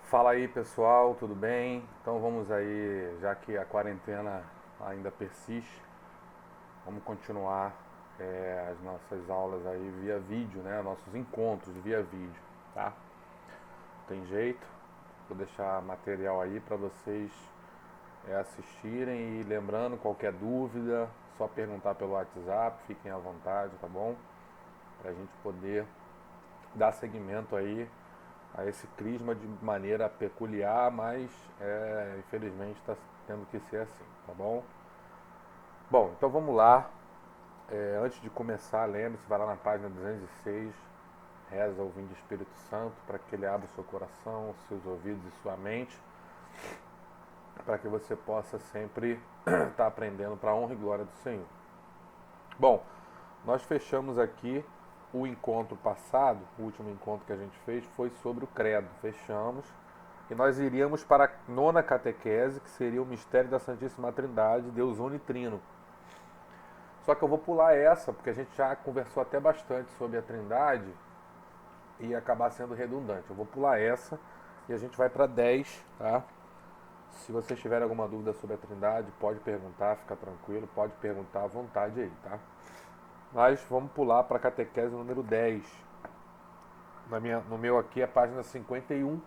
Fala aí pessoal, tudo bem? Então vamos aí, já que a quarentena ainda persiste, vamos continuar as nossas aulas aí via vídeo, né? Nossos encontros via vídeo, tá? Tem jeito, vou deixar material aí para vocês assistirem e lembrando, qualquer dúvida, só perguntar pelo WhatsApp, fiquem à vontade, tá bom? Para a gente poder dar seguimento aí a esse crisma de maneira peculiar, mas infelizmente está tendo que ser assim, tá bom? Bom, então vamos lá. Antes de começar, lembre-se, vai lá na página 206, reza ouvindo o Espírito Santo para que ele abra o seu coração, seus ouvidos e sua mente, para que você possa sempre estar aprendendo para a honra e glória do Senhor. Bom, nós fechamos aqui o encontro passado, o último encontro que a gente fez foi sobre o credo. Fechamos e nós iríamos para a nona catequese, que seria o mistério da Santíssima Trindade, Deus Unitrino. Só que eu vou pular essa, porque a gente já conversou até bastante sobre a Trindade e ia acabar sendo redundante. Eu vou pular essa e a gente vai para 10, tá? Se vocês tiverem alguma dúvida sobre a Trindade, pode perguntar, fica tranquilo, pode perguntar à vontade aí, tá? Mas vamos pular para a catequese número 10. No meu aqui é a página 51.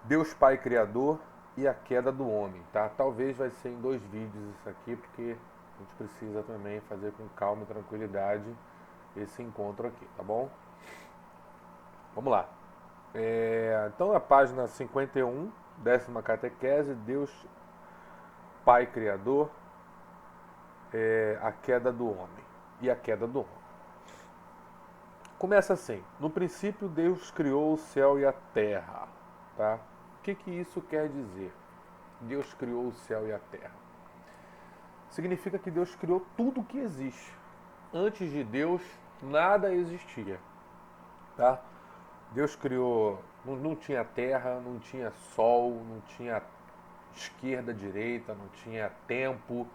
Deus Pai Criador e a queda do homem, tá? Talvez vai ser em 2 vídeos isso aqui, porque a gente precisa também fazer com calma e tranquilidade esse encontro aqui, tá bom? Vamos lá. Então a página 51, 10ª catequese, Deus Pai Criador, a queda do homem e a queda do homem. Começa assim: no princípio Deus criou o céu e a terra, tá? O que isso quer dizer? Deus criou o céu e a terra. Significa que Deus criou tudo que existe. Antes de Deus, nada existia, tá? Deus criou, não tinha terra, não tinha sol, não tinha esquerda, direita, não tinha tempo,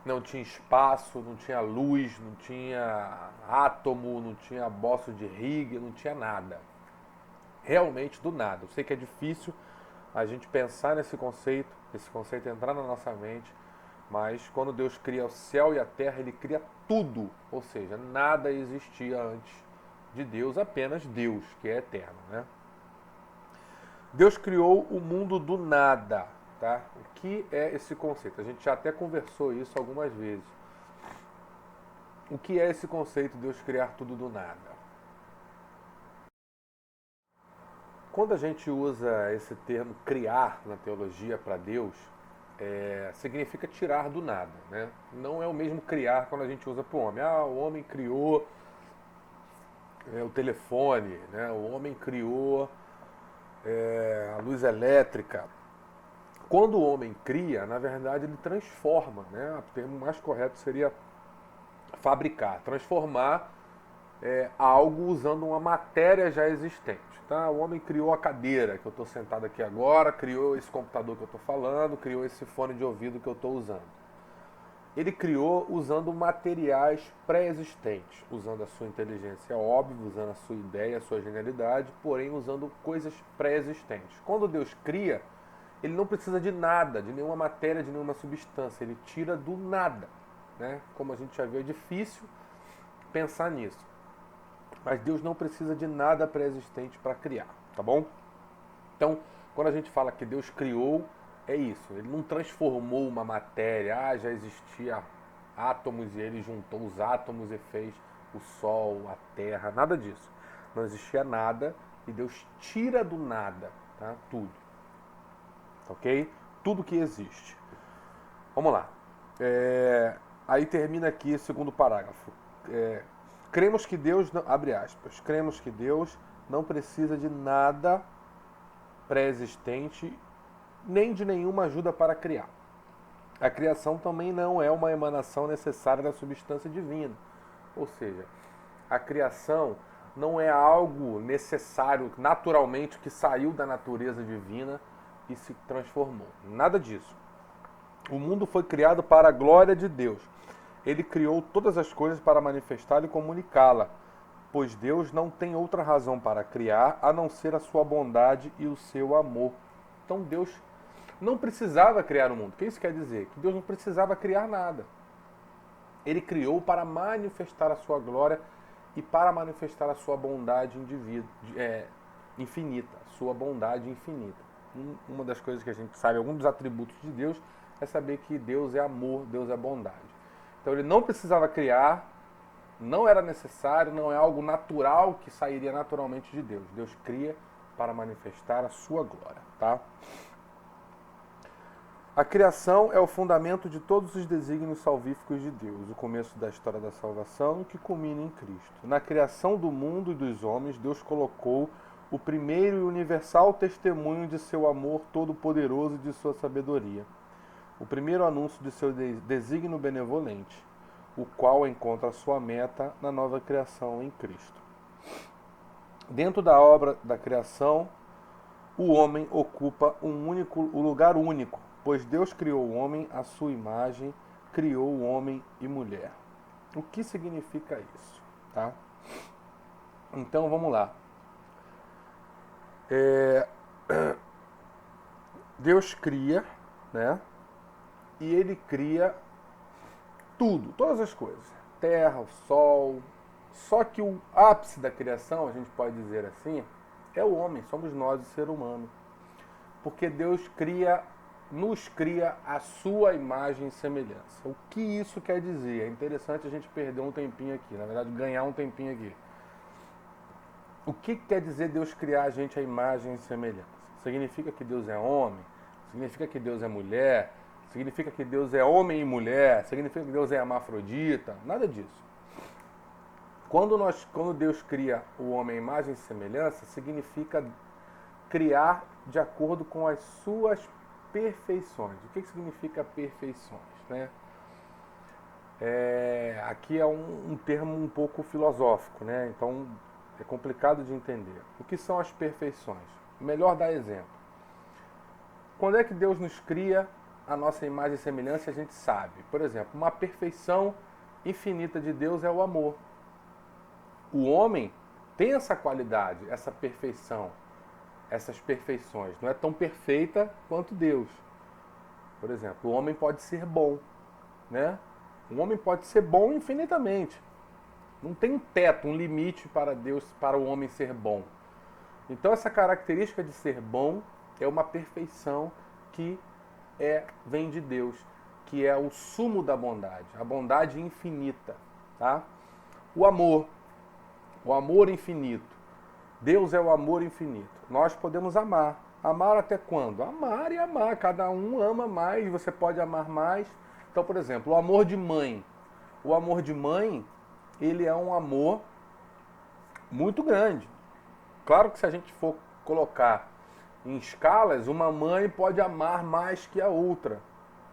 não tinha espaço, não tinha luz, não tinha átomo, não tinha bosso de Higgs, não tinha nada. Realmente do nada. Eu sei que é difícil a gente pensar nesse conceito, esse conceito entrar na nossa mente, mas quando Deus cria o céu e a terra, ele cria tudo, ou seja, nada existia antes de Deus, apenas Deus, que é eterno, né? Deus criou o mundo do nada, tá? O que é esse conceito? A gente já até conversou isso algumas vezes. O que é esse conceito de Deus criar tudo do nada? Quando a gente usa esse termo criar na teologia para Deus, significa tirar do nada, né? Não é o mesmo criar quando a gente usa para o homem. Ah, o homem criou o telefone, né? O homem criou a luz elétrica. Quando o homem cria, na verdade ele transforma, né? O termo mais correto seria fabricar, transformar algo usando uma matéria já existente. Tá? O homem criou a cadeira que eu estou sentado aqui agora, criou esse computador que eu estou falando, criou esse fone de ouvido que eu estou usando. Ele criou usando materiais pré-existentes, usando a sua inteligência, óbvio, usando a sua ideia, a sua genialidade, porém usando coisas pré-existentes. Quando Deus cria, ele não precisa de nada, de nenhuma matéria, de nenhuma substância, ele tira do nada. Né? Como a gente já viu, é difícil pensar nisso. Mas Deus não precisa de nada pré-existente para criar, tá bom? Então, quando a gente fala que Deus criou, é isso. Ele não transformou uma matéria, já existia átomos e ele juntou os átomos e fez o Sol, a Terra, nada disso. Não existia nada e Deus tira do nada, tá? Tudo. Ok? Tudo que existe. Vamos lá. Aí termina aqui o segundo parágrafo. Cremos que Deus, abre aspas, cremos que Deus não precisa de nada pré-existente nem de nenhuma ajuda para criar. A criação também não é uma emanação necessária da substância divina. Ou seja, a criação não é algo necessário, naturalmente, que saiu da natureza divina e se transformou. Nada disso. O mundo foi criado para a glória de Deus. Ele criou todas as coisas para manifestá-la e comunicá-la pois Deus não tem outra razão para criar a não ser a sua bondade e o seu amor. Então Deus não precisava criar o mundo. O que isso quer dizer? Que Deus não precisava criar nada. Ele criou para manifestar a sua glória e para manifestar a sua bondade infinita, a sua bondade infinita. Uma das coisas que a gente sabe, alguns dos atributos de Deus, é saber que Deus é amor, Deus é bondade. Então ele não precisava criar, não era necessário, não é algo natural que sairia naturalmente de Deus. Deus cria para manifestar a sua glória, tá? A criação é o fundamento de todos os desígnios salvíficos de Deus, o começo da história da salvação que culmina em Cristo. Na criação do mundo e dos homens, Deus colocou o primeiro e universal testemunho de seu amor todo-poderoso e de sua sabedoria. O primeiro anúncio de seu desígnio benevolente, o qual encontra sua meta na nova criação em Cristo. Dentro da obra da criação, o homem ocupa um lugar único, pois Deus criou o homem à sua imagem, criou o homem e mulher. O que significa isso? Tá? Então vamos lá. Deus cria, né? E ele cria tudo, todas as coisas. Terra, o sol. Só que o ápice da criação, a gente pode dizer assim, é o homem, somos nós, o ser humano. Porque Deus nos cria a sua imagem e semelhança. O que isso quer dizer? É interessante a gente perder um tempinho aqui, na verdade ganhar um tempinho aqui. O que quer dizer Deus criar a gente a imagem e semelhança? Significa que Deus é homem? Significa que Deus é mulher? Significa que Deus é homem e mulher? Significa que Deus é hermafrodita? Nada disso. Quando Deus cria o homem à imagem e semelhança, significa criar de acordo com as suas perfeições. O que significa perfeições, né? Aqui é um termo um pouco filosófico, né? Então é complicado de entender. O que são as perfeições? Melhor dar exemplo. Quando é que Deus nos cria a nossa imagem e semelhança, a gente sabe. Por exemplo, uma perfeição infinita de Deus é o amor. O homem tem essa qualidade, essa perfeição, essas perfeições. Não é tão perfeita quanto Deus. Por exemplo, o homem pode ser bom, né? O homem pode ser bom infinitamente. Não tem um teto, um limite para Deus, para o homem ser bom. Então essa característica de ser bom é uma perfeição que vem de Deus, que é o sumo da bondade, a bondade infinita, tá? O amor infinito. Deus é o amor infinito. Nós podemos amar. Amar até quando? Amar e amar. Cada um ama mais, você pode amar mais. Então, por exemplo, o amor de mãe. O amor de mãe, ele é um amor muito grande. Claro que se a gente for colocar em escalas, uma mãe pode amar mais que a outra,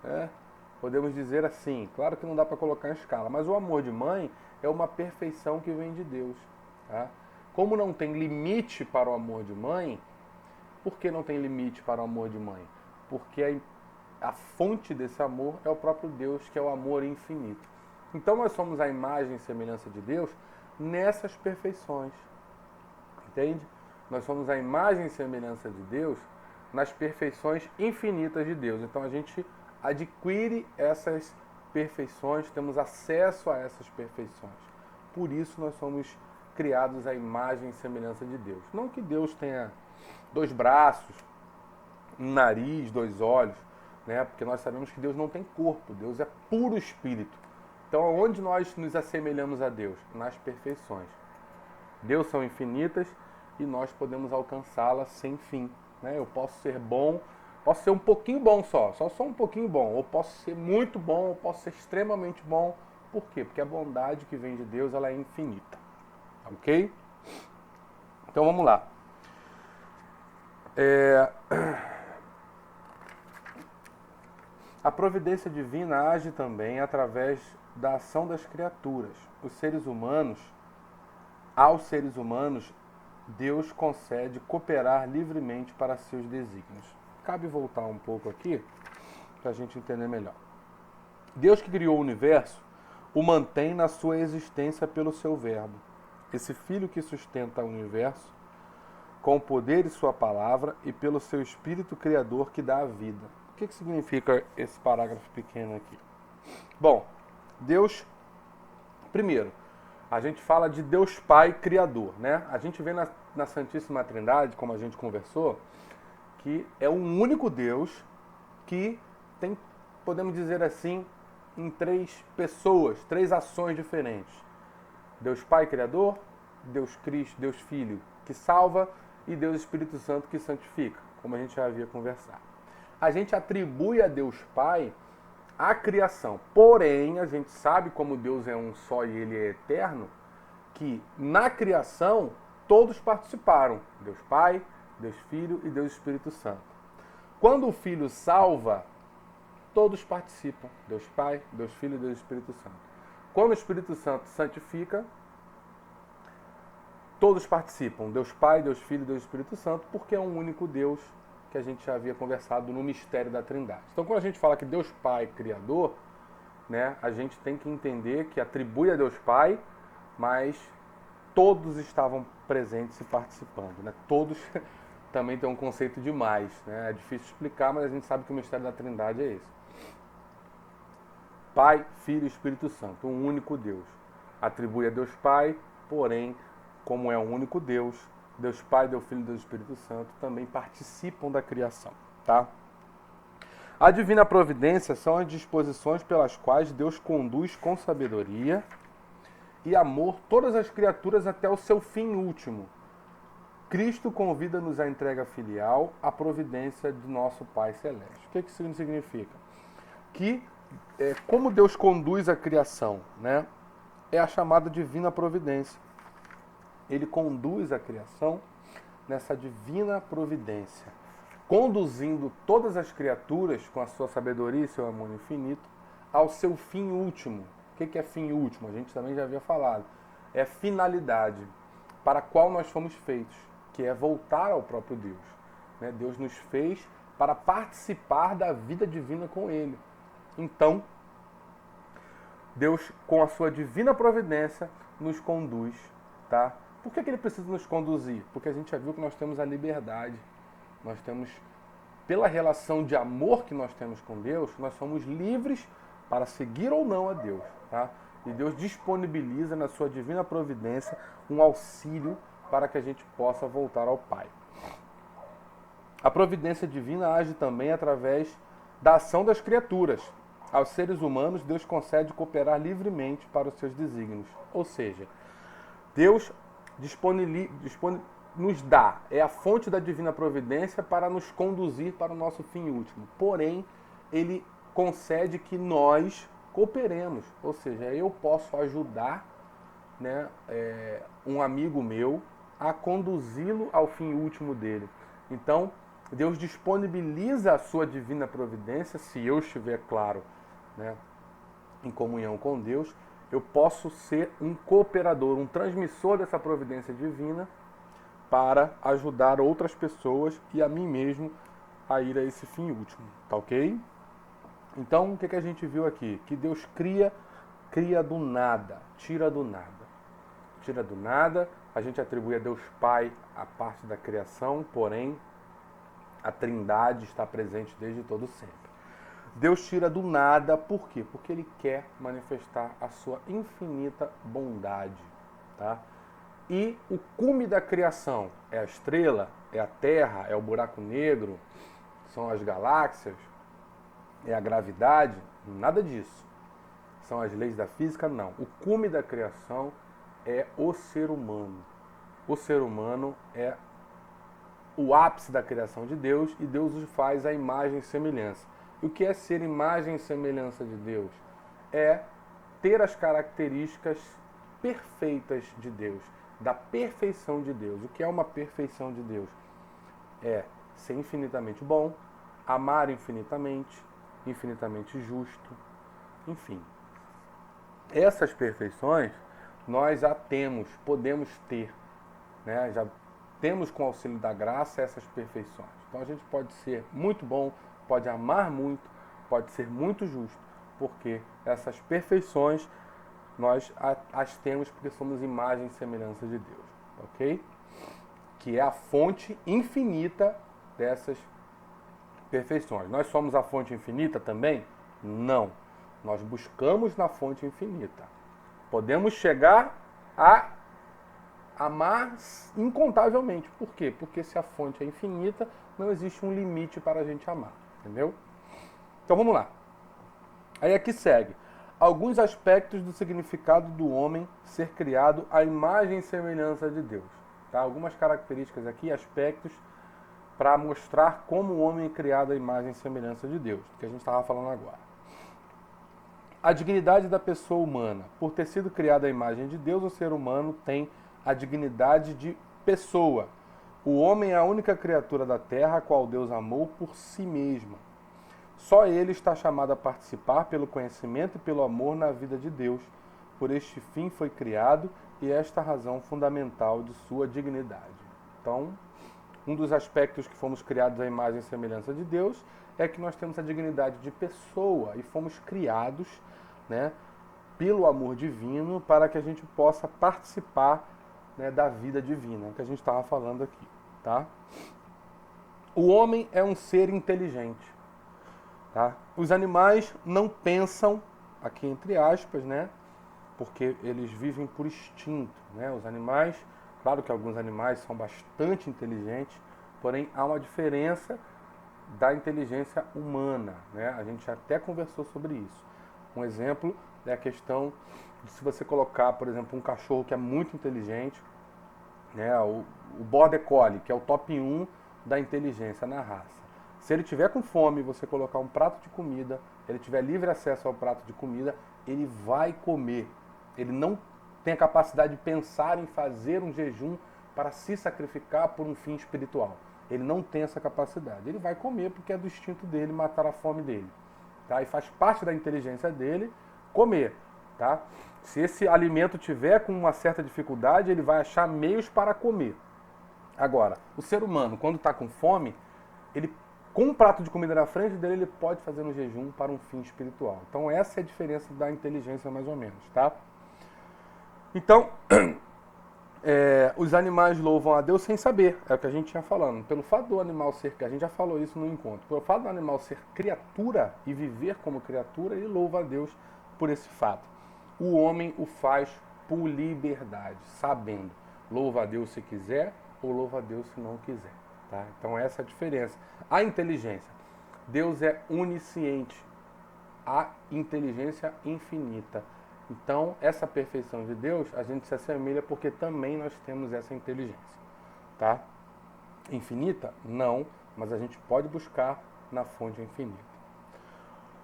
né? Podemos dizer assim. Claro que não dá para colocar em escala, mas o amor de mãe é uma perfeição que vem de Deus, tá? Como não tem limite para o amor de mãe, por que não tem limite para o amor de mãe? Porque a fonte desse amor é o próprio Deus, que é o amor infinito. Então nós somos a imagem e semelhança de Deus nessas perfeições. Entende? Nós somos a imagem e semelhança de Deus nas perfeições infinitas de Deus. Então a gente adquire essas perfeições, temos acesso a essas perfeições. Por isso nós somos criados à imagem e semelhança de Deus. Não que Deus tenha 2 braços, um nariz, 2 olhos, né? Porque nós sabemos que Deus não tem corpo, Deus é puro espírito. Então, onde nós nos assemelhamos a Deus? Nas perfeições. Deus são infinitas e nós podemos alcançá-las sem fim, né? Eu posso ser bom, posso ser um pouquinho bom só um pouquinho bom, ou posso ser muito bom, ou posso ser extremamente bom. Por quê? Porque a bondade que vem de Deus, ela é infinita. Ok? Então vamos lá. A providência divina age também através da ação das criaturas. Aos seres humanos, Deus concede cooperar livremente para seus desígnios. Cabe voltar um pouco aqui para a gente entender melhor. Deus que criou o universo o mantém na sua existência pelo seu verbo. esse Filho que sustenta o universo, com o poder de sua palavra e pelo seu Espírito Criador que dá a vida. O que significa esse parágrafo pequeno aqui? Bom, Deus, primeiro, a gente fala de Deus Pai Criador, né? A gente vê na Santíssima Trindade, como a gente conversou, que é um único Deus que tem, podemos dizer assim, em três pessoas, três ações diferentes. Deus Pai Criador, Deus Cristo, Deus Filho que salva e Deus Espírito Santo que santifica, como a gente já havia conversado. A gente atribui a Deus Pai a criação, porém a gente sabe, como Deus é um só e Ele é eterno, que na criação todos participaram, Deus Pai, Deus Filho e Deus Espírito Santo. Quando o Filho salva, todos participam, Deus Pai, Deus Filho e Deus Espírito Santo. Quando o Espírito Santo santifica, todos participam, Deus Pai, Deus Filho e Deus Espírito Santo, porque é um único Deus que a gente já havia conversado no mistério da Trindade. Então, quando a gente fala que Deus Pai é Criador, né, a gente tem que entender que atribui a Deus Pai, mas todos estavam presentes e participando. Né? Todos também tem um conceito de mais. Né? É difícil explicar, mas a gente sabe que o mistério da Trindade é esse. Pai, Filho e Espírito Santo, um único Deus. Atribui a Deus Pai, porém, como é um único Deus, Deus Pai, Deus Filho e Deus Espírito Santo também participam da criação. Tá? A divina providência são as disposições pelas quais Deus conduz com sabedoria e amor todas as criaturas até o seu fim último. Cristo convida-nos à entrega filial, à providência de nosso Pai Celeste. O que isso significa? Que como Deus conduz a criação, né? É a chamada divina providência. Ele conduz a criação nessa divina providência, conduzindo todas as criaturas com a sua sabedoria e seu amor infinito ao seu fim último. O que é fim último? A gente também já havia falado. É finalidade para a qual nós fomos feitos, que é voltar ao próprio Deus. Né? Deus nos fez para participar da vida divina com Ele. Então, Deus, com a sua divina providência, nos conduz. Tá? Por que Ele precisa nos conduzir? Porque a gente já viu que nós temos a liberdade. Nós temos, pela relação de amor que nós temos com Deus, nós somos livres para seguir ou não a Deus. Tá? E Deus disponibiliza na sua divina providência um auxílio para que a gente possa voltar ao Pai. A providência divina age também através da ação das criaturas. Aos seres humanos, Deus concede cooperar livremente para os seus desígnios. Ou seja, Deus nos dá, é a fonte da divina providência para nos conduzir para o nosso fim último. Porém, Ele concede que nós cooperemos. Ou seja, eu posso ajudar, né, um amigo meu a conduzi-lo ao fim último dele. Então, Deus disponibiliza a sua divina providência, se eu estiver, claro, né, em comunhão com Deus, eu posso ser um cooperador, um transmissor dessa providência divina para ajudar outras pessoas e a mim mesmo a ir a esse fim último. Tá ok? Então, o que a gente viu aqui? Que Deus cria do nada, tira do nada. Tira do nada, a gente atribui a Deus Pai a parte da criação, porém, a Trindade está presente desde todo sempre. Deus tira do nada, por quê? Porque Ele quer manifestar a sua infinita bondade. Tá? E o cume da criação é a estrela, é a terra, é o buraco negro, são as galáxias, é a gravidade? Nada disso. São as leis da física? Não. O cume da criação é o ser humano. O ser humano é o ápice da criação de Deus e Deus os faz à imagem e semelhança. E o que é ser imagem e semelhança de Deus? É ter as características perfeitas de Deus, da perfeição de Deus. O que é uma perfeição de Deus? É ser infinitamente bom, amar infinitamente, infinitamente justo, enfim. Essas perfeições nós já temos, podemos ter, né? Já temos com o auxílio da graça essas perfeições. Então a gente pode ser muito bom, pode amar muito, pode ser muito justo, porque essas perfeições nós as temos porque somos imagem e semelhança de Deus, ok? Que é a fonte infinita dessas perfeições. Nós somos a fonte infinita também? Não. Nós buscamos na fonte infinita. Podemos chegar a amar incontavelmente. Por quê? Porque se a fonte é infinita, não existe um limite para a gente amar. Entendeu? Então vamos lá. Aí aqui segue. Alguns aspectos do significado do homem ser criado à imagem e semelhança de Deus. Tá? Algumas características aqui, aspectos, para mostrar como o homem é criado à imagem e semelhança de Deus, que a gente estava falando agora. A dignidade da pessoa humana. Por ter sido criada à imagem de Deus, o ser humano tem a dignidade de pessoa. O homem é a única criatura da terra a qual Deus amou por si mesma. Só ele está chamado a participar pelo conhecimento e pelo amor na vida de Deus. Por este fim foi criado e esta razão fundamental de sua dignidade. Então, um dos aspectos que fomos criados à imagem e semelhança de Deus é que nós temos a dignidade de pessoa e fomos criados, né, pelo amor divino para que a gente possa participar, né, da vida divina, que a gente estava falando aqui, tá? O homem é um ser inteligente, tá? Os animais não pensam, aqui entre aspas, né, porque eles vivem por instinto, né? Os animais, claro que alguns animais são bastante inteligentes, porém há uma diferença da inteligência humana, né? A gente até conversou sobre isso. Um exemplo é a questão de se você colocar, por exemplo, um cachorro que é muito inteligente, né? O Border Collie, que é o top 1 da inteligência na raça. Se ele tiver com fome e você colocar um prato de comida, ele tiver livre acesso ao prato de comida, ele vai comer. Ele não tem a capacidade de pensar em fazer um jejum para se sacrificar por um fim espiritual. Ele não tem essa capacidade. Ele vai comer porque é do instinto dele matar a fome dele. Tá? E faz parte da inteligência dele comer. Tá? Se esse alimento tiver com uma certa dificuldade, ele vai achar meios para comer. Agora, o ser humano, quando está com fome, ele, com um prato de comida na frente dele, ele pode fazer um jejum para um fim espiritual. Então essa é a diferença da inteligência, mais ou menos. Tá? Então, os animais louvam a Deus sem saber, é o que a gente tinha falando. Pelo fato do animal ser, que a gente já falou isso no encontro, pelo fato do animal ser criatura e viver como criatura, ele louva a Deus por esse fato. O homem o faz por liberdade, sabendo. Louva a Deus se quiser ou louva a Deus se não quiser. Tá? Então essa é a diferença. A inteligência. Deus é onisciente. A inteligência infinita. Então, essa perfeição de Deus, a gente se assemelha porque também nós temos essa inteligência, tá? Infinita? Não, mas a gente pode buscar na fonte infinita.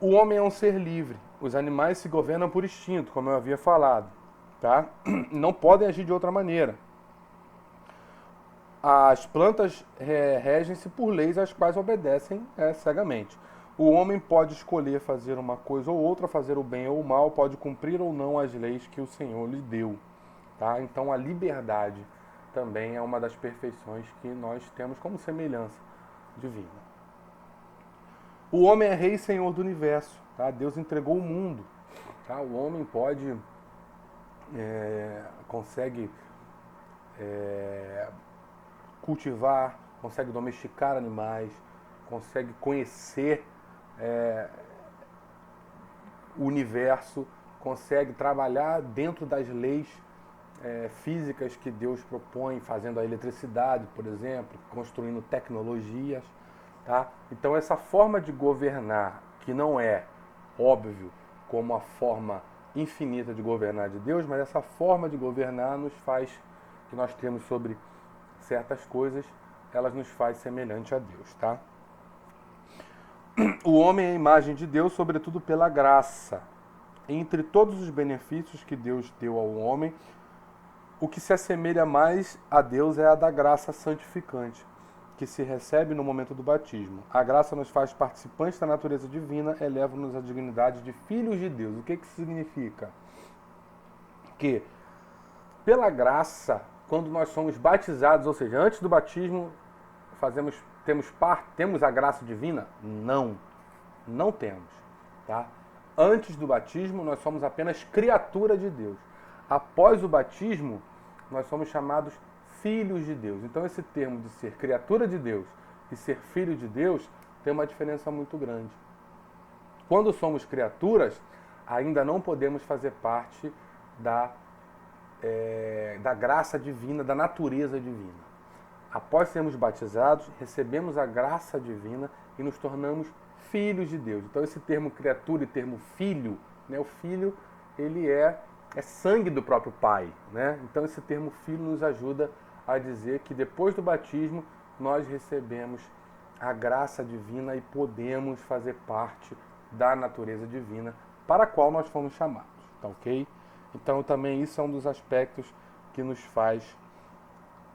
O homem é um ser livre. Os animais se governam por instinto, como eu havia falado, tá? Não podem agir de outra maneira. As plantas regem-se por leis às quais obedecem cegamente. O homem pode escolher fazer uma coisa ou outra, fazer o bem ou o mal, pode cumprir ou não as leis que o Senhor lhe deu. Tá? Então a liberdade também é uma das perfeições que nós temos como semelhança divina. O homem é rei e senhor do universo. Tá? Deus entregou o mundo. Tá? O homem consegue cultivar, consegue domesticar animais, consegue conhecer o universo, consegue trabalhar dentro das leis físicas que Deus propõe, fazendo a eletricidade, por exemplo, construindo tecnologias. Tá? Então essa forma de governar, que não é óbvio como a forma infinita de governar de Deus, mas essa forma de governar nos faz, que nós temos sobre certas coisas, elas nos faz semelhante a Deus. Tá? O homem é a imagem de Deus, sobretudo pela graça. Entre todos os benefícios que Deus deu ao homem, o que se assemelha mais a Deus é a da graça santificante, que se recebe no momento do batismo. A graça nos faz participantes da natureza divina, eleva-nos à dignidade de filhos de Deus. O que isso significa? Que, pela graça, quando nós somos batizados, ou seja, antes do batismo, temos a graça divina? Não temos. Tá? Antes do batismo, nós somos apenas criatura de Deus. Após o batismo, nós somos chamados filhos de Deus. Então, esse termo de ser criatura de Deus e ser filho de Deus tem uma diferença muito grande. Quando somos criaturas, ainda não podemos fazer parte da graça divina, da natureza divina. Após sermos batizados, recebemos a graça divina e nos tornamos filhos de Deus. Então esse termo criatura e termo filho, né? O filho, ele é sangue do próprio pai, né? Então esse termo filho nos ajuda a dizer que depois do batismo nós recebemos a graça divina e podemos fazer parte da natureza divina para a qual nós fomos chamados, tá ok? Então também isso é um dos aspectos que nos faz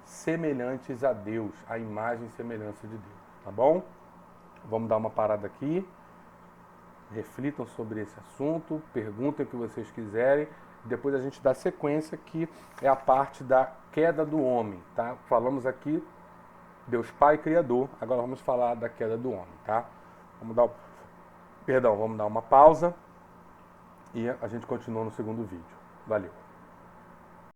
semelhantes a Deus, a imagem e semelhança de Deus, tá bom? Vamos dar uma parada aqui, reflitam sobre esse assunto, perguntem o que vocês quiserem, depois a gente dá sequência, que é a parte da queda do homem, tá? Falamos aqui Deus Pai Criador, agora vamos falar da queda do homem, tá? Vamos dar uma pausa e a gente continua no segundo vídeo. Valeu!